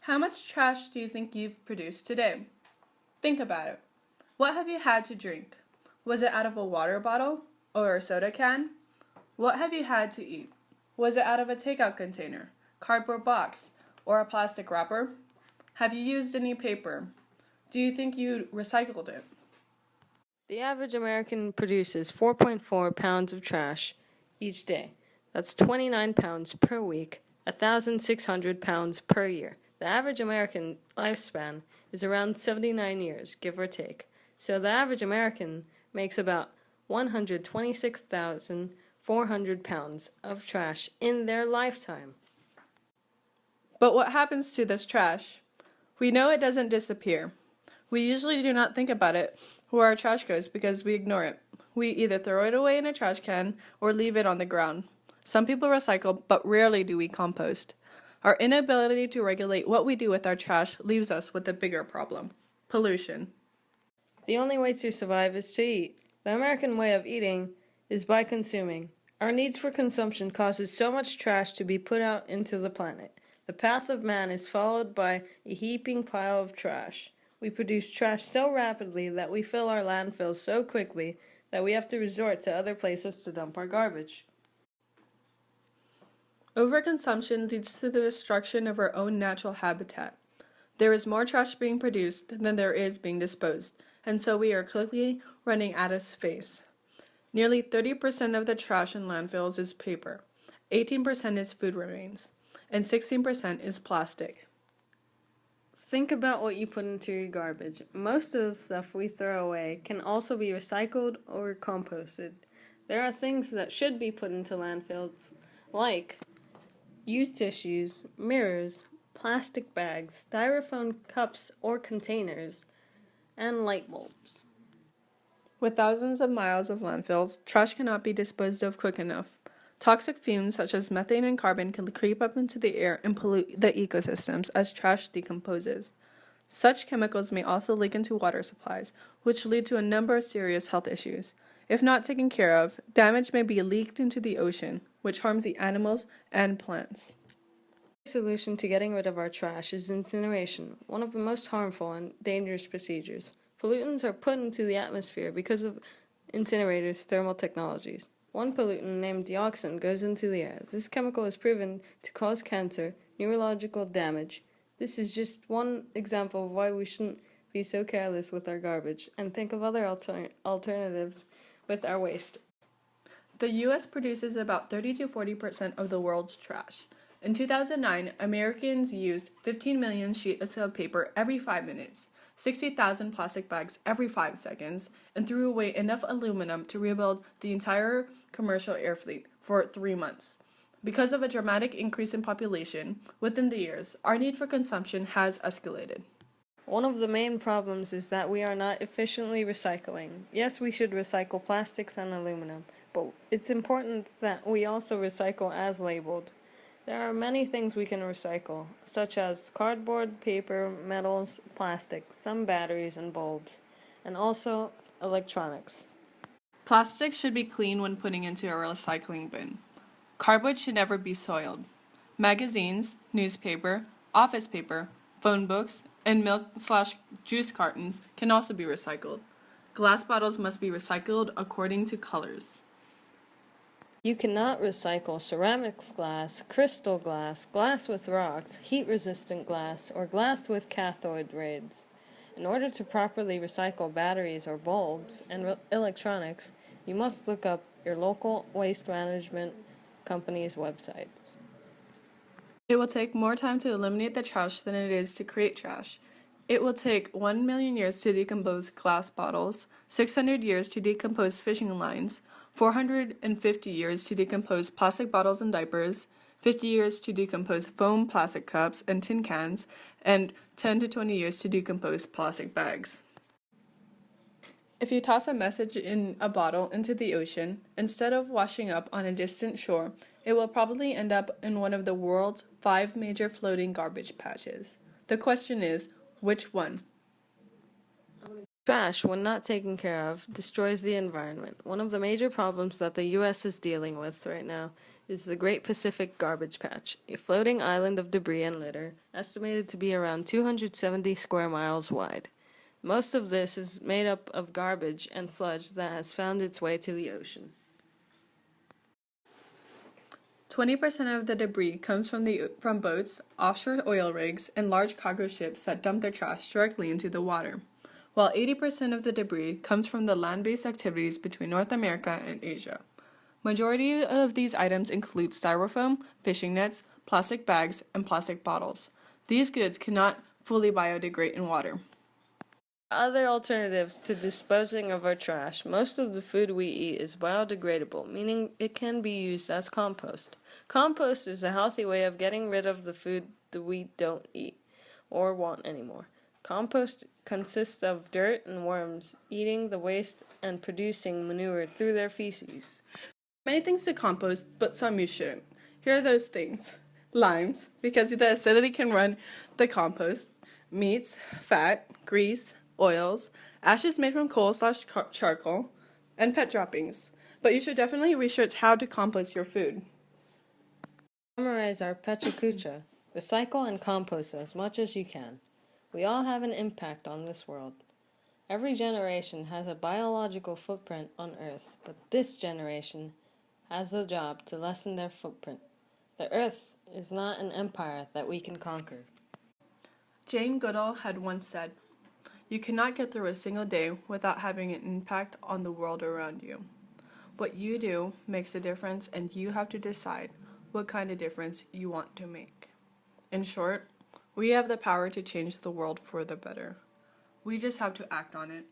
How much trash do you think you've produced today? Think about it. What have you had to drink? Was it out of a water bottle or a soda can? What have you had to eat? Was it out of a takeout container, cardboard box, or a plastic wrapper? Have you used any paper? Do you think you recycled it? The average American produces 4.4 pounds of trash each day. That's 29 pounds per week, 1,600 pounds per year. The average American lifespan is around 79 years, give or take. So the average American makes about 126,400 pounds of trash in their lifetime. But what happens to this trash? We know it doesn't disappear. We usually do not think about it where our trash goes because we ignore it. We either throw it away in a trash can or leave it on the ground. Some people recycle, but rarely do we compost. Our inability to regulate what we do with our trash leaves us with a bigger problem: pollution. The only way to survive is to eat. The American way of eating is by consuming. Our needs for consumption causes so much trash to be put out into the planet. The path of man is followed by a heaping pile of trash. We produce trash so rapidly that we fill our landfills so quickly that we have to resort to other places to dump our garbage. Overconsumption leads to the destruction of our own natural habitat. There is more trash being produced than there is being disposed, and so we are quickly running out of space. Nearly 30% of the trash in landfills is paper, 18% is food remains, and 16% is plastic. Think about what you put into your garbage. Most of the stuff we throw away can also be recycled or composted. There are things that should be put into landfills, like used tissues, mirrors, plastic bags, styrofoam cups or containers, and light bulbs. With thousands of miles of landfills, trash cannot be disposed of quick enough. Toxic fumes such as methane and carbon can creep up into the air and pollute the ecosystems as trash decomposes. Such chemicals may also leak into water supplies, which lead to a number of serious health issues. If not taken care of, damage may be leaked into the ocean, which harms the animals and plants. The solution to getting rid of our trash is incineration, one of the most harmful and dangerous procedures. Pollutants are put into the atmosphere because of incinerators' thermal technologies. One pollutant named dioxin goes into the air. This chemical is proven to cause cancer, neurological damage. This is just one example of why we shouldn't be so careless with our garbage and think of other alternatives with our waste. The U.S. produces about 30 to 40% of the world's trash. In 2009, Americans used 15 million sheets of paper every 5 minutes, 60,000 plastic bags every 5 seconds, and threw away enough aluminum to rebuild the entire commercial air fleet for 3 months. Because of a dramatic increase in population within the years, our need for consumption has escalated. One of the main problems is that we are not efficiently recycling. Yes, we should recycle plastics and aluminum, but it's important that we also recycle as labeled. There are many things we can recycle, such as cardboard, paper, metals, plastic, some batteries and bulbs, and also electronics. Plastic should be clean when putting into a recycling bin. Cardboard should never be soiled. Magazines, newspaper, office paper, phone books, and milk/juice cartons can also be recycled. Glass bottles must be recycled according to colors. You cannot recycle ceramics glass, crystal glass, glass with rocks, heat-resistant glass, or glass with cathode rays. In order to properly recycle batteries or bulbs and electronics, you must look up your local waste management company's websites. It will take more time to eliminate the trash than it is to create trash. It will take 1 million years to decompose glass bottles, 600 years to decompose fishing lines, 450 years to decompose plastic bottles and diapers, 50 years to decompose foam plastic cups and tin cans, and 10 to 20 years to decompose plastic bags. If you toss a message in a bottle into the ocean, instead of washing up on a distant shore, it will probably end up in one of the world's 5 major floating garbage patches. The question is, which one? Trash, when not taken care of, destroys the environment. One of the major problems that the U.S. is dealing with right now is the Great Pacific Garbage Patch, a floating island of debris and litter, estimated to be around 270 square miles wide. Most of this is made up of garbage and sludge that has found its way to the ocean. 20% of the debris comes from boats, offshore oil rigs, and large cargo ships that dump their trash directly into the water, while 80% of the debris comes from the land-based activities between North America and Asia. Majority of these items include styrofoam, fishing nets, plastic bags, and plastic bottles. These goods cannot fully biodegrade in water. Other alternatives to disposing of our trash, most of the food we eat is biodegradable, meaning it can be used as compost. Compost is a healthy way of getting rid of the food that we don't eat or want anymore. Compost consists of dirt and worms eating the waste and producing manure through their feces. Many things to compost, but some you shouldn't. Here are those things. Limes, because the acidity can run the compost. Meats, fat, grease, oils, ashes made from coal/charcoal, and pet droppings. But you should definitely research how to compost your food. Summarize our Pecha Kucha. Recycle and compost as much as you can. We all have an impact on this world. Every generation has a biological footprint on Earth, but this generation has the job to lessen their footprint. The Earth is not an empire that we can conquer. Jane Goodall had once said, "You cannot get through a single day without having an impact on the world around you. What you do makes a difference, and you have to decide what kind of difference you want to make." In short, we have the power to change the world for the better. We just have to act on it.